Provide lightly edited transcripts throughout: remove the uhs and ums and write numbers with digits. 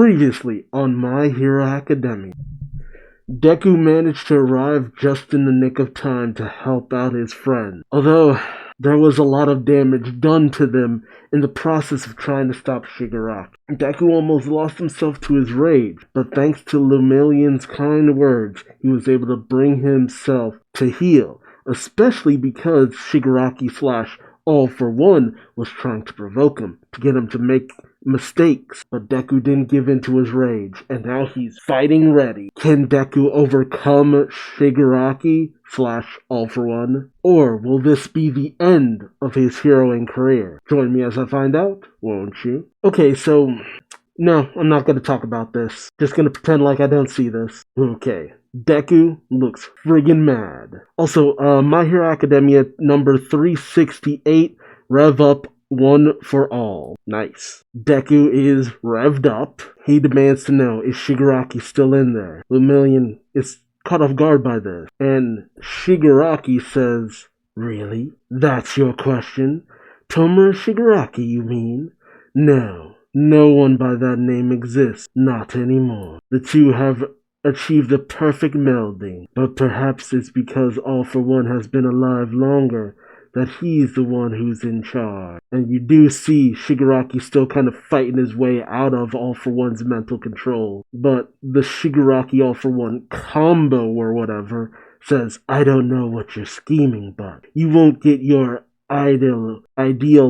Previously on My Hero Academia, Deku managed to arrive just in the nick of time to help out his friend. Although there was a lot of damage done to them in the process of trying to stop Shigaraki. Deku almost lost himself to his rage, but thanks to Lumilion's kind words, he was able to bring himself to heel, especially because Shigaraki / All for One was trying to provoke him, to get him to make mistakes. But Deku didn't give in to his rage, and now he's fighting ready. Can Deku overcome Shigaraki / All for One? Or will this be the end of his heroing career? Join me as I find out, won't you? Okay, so no, I'm not going to talk about this. Just going to pretend like I don't see this. Okay. Deku looks friggin' mad. Also, My Hero Academia number 368, Rev Up 1 for all. Nice. Deku is revved up. He demands to know, is Shigaraki still in there? Lumillion is caught off guard by this. And Shigaraki says, really? That's your question? Tomura Shigaraki, you mean? No. No one by that name exists. Not anymore. The two have achieved a perfect melding, but perhaps it's because All for One has been alive longer that he's the one who's in charge. And you do see Shigaraki still kind of fighting his way out of All for One's mental control, but the Shigaraki All for One combo or whatever says, I don't know what you're scheming, but you won't get your ideal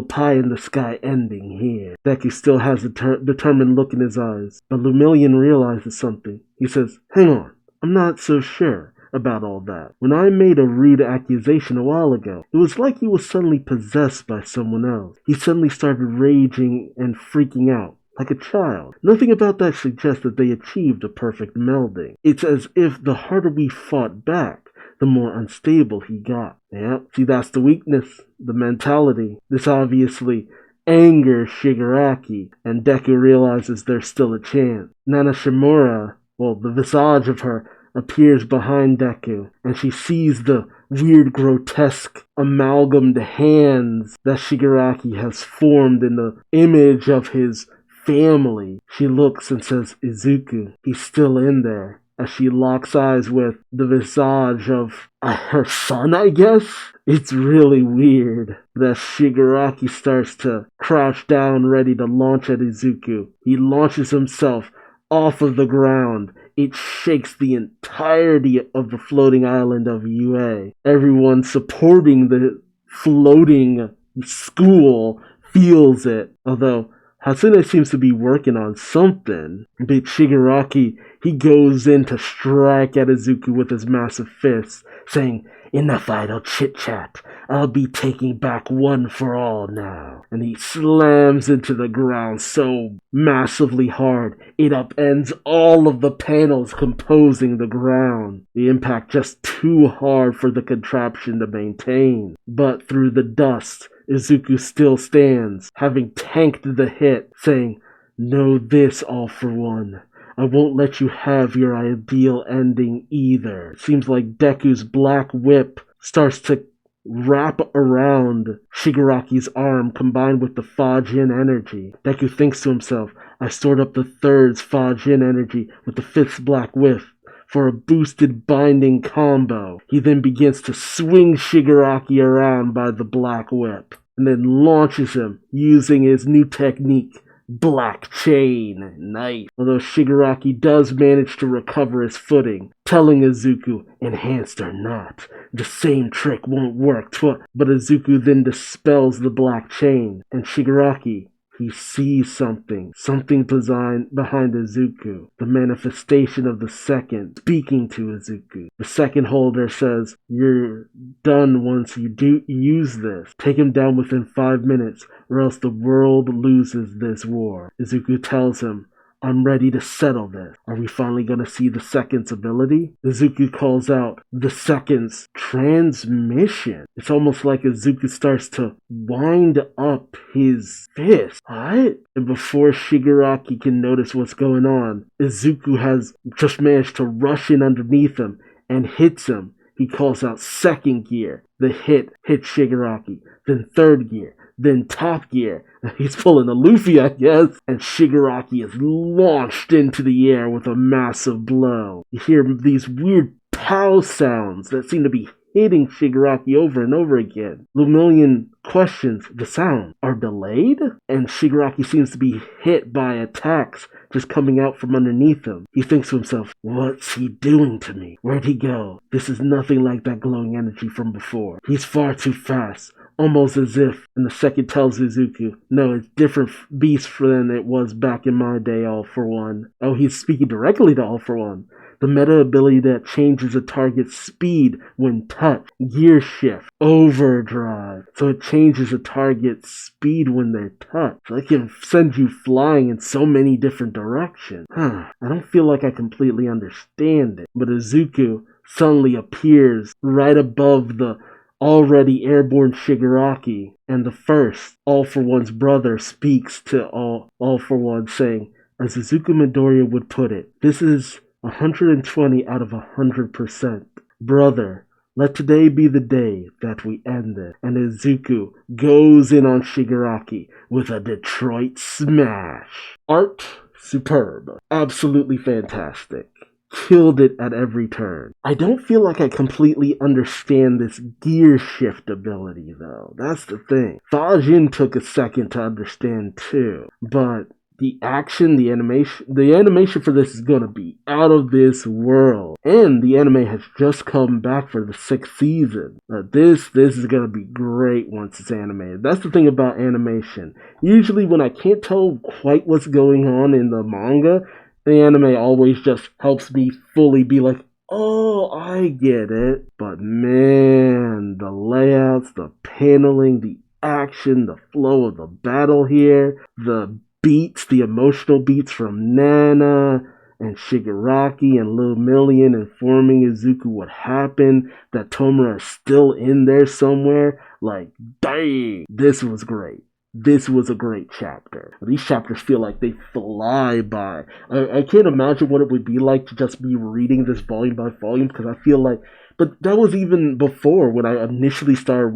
pie in the sky ending here. Deku still has a determined look in his eyes, but Lumillion realizes something. He says, hang on, I'm not so sure about all that. When I made a rude accusation a while ago, it was like he was suddenly possessed by someone else. He suddenly started raging and freaking out, like a child. Nothing about that suggests that they achieved a perfect melding. It's as if the harder we fought back, the more unstable he got. Yeah, see, that's the weakness, the mentality. This obviously angers Shigaraki, and Deku realizes there's still a chance. Nana Shimura, well, the visage of her, appears behind Deku, and she sees the weird, grotesque, amalgamed hands that Shigaraki has formed in the image of his family. She looks and says, Izuku, he's still in there. As she locks eyes with the visage of her son, I guess? It's really weird that Shigaraki starts to crouch down ready to launch at Izuku. He launches himself off of the ground. It shakes the entirety of the floating island of UA. Everyone supporting the floating school feels it, although Hatsune seems to be working on something. But Shigaraki, he goes in to strike at Izuku with his massive fists, saying, enough idle chit-chat. I'll be taking back One for All now. And he slams into the ground so massively hard, it upends all of the panels composing the ground. The impact just too hard for the contraption to maintain. But through the dust, Izuku still stands, having tanked the hit, saying, know this, All for One. I won't let you have your ideal ending either. It seems like Deku's black whip starts to wrap around Shigaraki's arm combined with the Fajin energy. Deku thinks to himself, I stored up the third's Fajin energy with the fifth's black whip for a boosted binding combo. He then begins to swing Shigaraki around by the black whip, and then launches him using his new technique, Black Chain. Nice. Although Shigaraki does manage to recover his footing, telling Izuku, enhanced or not, the same trick won't work. But Izuku then dispels the Black Chain, and Shigaraki, he sees something behind Izuku, the manifestation of the second, speaking to Izuku. The second holder says, you're done once you do use this. Take him down within 5 minutes, or else the world loses this war. Izuku tells him, I'm ready to settle this. Are we finally going to see the second's ability? Izuku calls out the second's transmission. It's almost like Izuku starts to wind up his fist. What? And before Shigaraki can notice what's going on, Izuku has just managed to rush in underneath him and hits him. He calls out second gear. The hit hits Shigaraki. Then third gear. Then Top Gear. He's pulling a Luffy, I guess. And Shigaraki is launched into the air with a massive blow. You hear these weird pow sounds that seem to be hitting Shigaraki over and over again. Lumillion questions the sounds are delayed, and Shigaraki seems to be hit by attacks just coming out from underneath him. He thinks to himself, what's he doing to me? Where'd he go? This is nothing like that glowing energy from before. He's far too fast. Almost as if, and the second tells Izuku, no, it's different beast than it was back in my day, All For One. Oh, he's speaking directly to All For One. The meta ability that changes a target's speed when touched. Gear shift. Overdrive. So it changes a target's speed when they're touched. So it can send you flying in so many different directions. I don't feel like I completely understand it. But Izuku suddenly appears right above the already airborne Shigaraki. And the first, All For One's brother, speaks to All For One, saying, as Izuku Midoriya would put it, this is 120 out of 100%. Brother, let today be the day that we end it. And Izuku goes in on Shigaraki with a Detroit smash. Art, superb. Absolutely fantastic. Killed it at every turn. I don't feel like I completely understand this gear shift ability, though. That's the thing. Fajin took a second to understand, too. But the action, the animation for this is going to be out of this world. And the anime has just come back for the 6th season. This is going to be great once it's animated. That's the thing about animation. Usually when I can't tell quite what's going on in the manga, the anime always just helps me fully be like, oh, I get it. But man, the layouts, the paneling, the action, the flow of the battle here, the beats, the emotional beats from Nana and Shigaraki and Lumillion informing Izuku what happened, that Tomura is still in there somewhere. Like, dang, this was great. This was a great chapter. These chapters feel like they fly by. I can't imagine what it would be like to just be reading this volume by volume, because I feel like, but that was even before when I initially started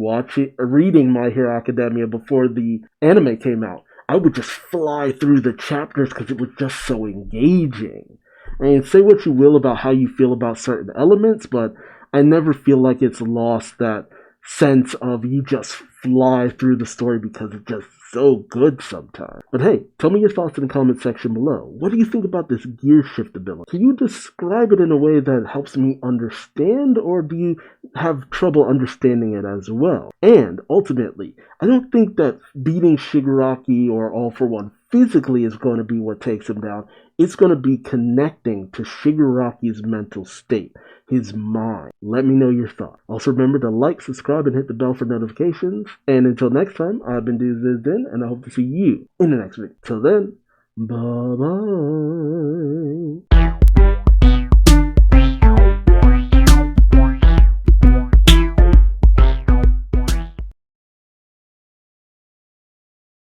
reading My Hero Academia before the anime came out. I would just fly through the chapters because it was just so engaging. And say what you will about how you feel about certain elements, but I never feel like it's lost that sense of you just fly through the story because it's just so good sometimes. But hey, tell me your thoughts in the comment section below. What do you think about this gear shift ability? Can you describe it in a way that helps me understand, or do you have trouble understanding it as well? And ultimately, I don't think that beating Shigaraki or All For One physically is going to be what takes him down. It's going to be connecting to Shigaraki's mental state, his mind. Let me know your thoughts. Also remember to like, subscribe, and hit the bell for notifications. And until next time, I've been Duuz-Diz-Din, and I hope to see you in the next video. Till then, bye-bye.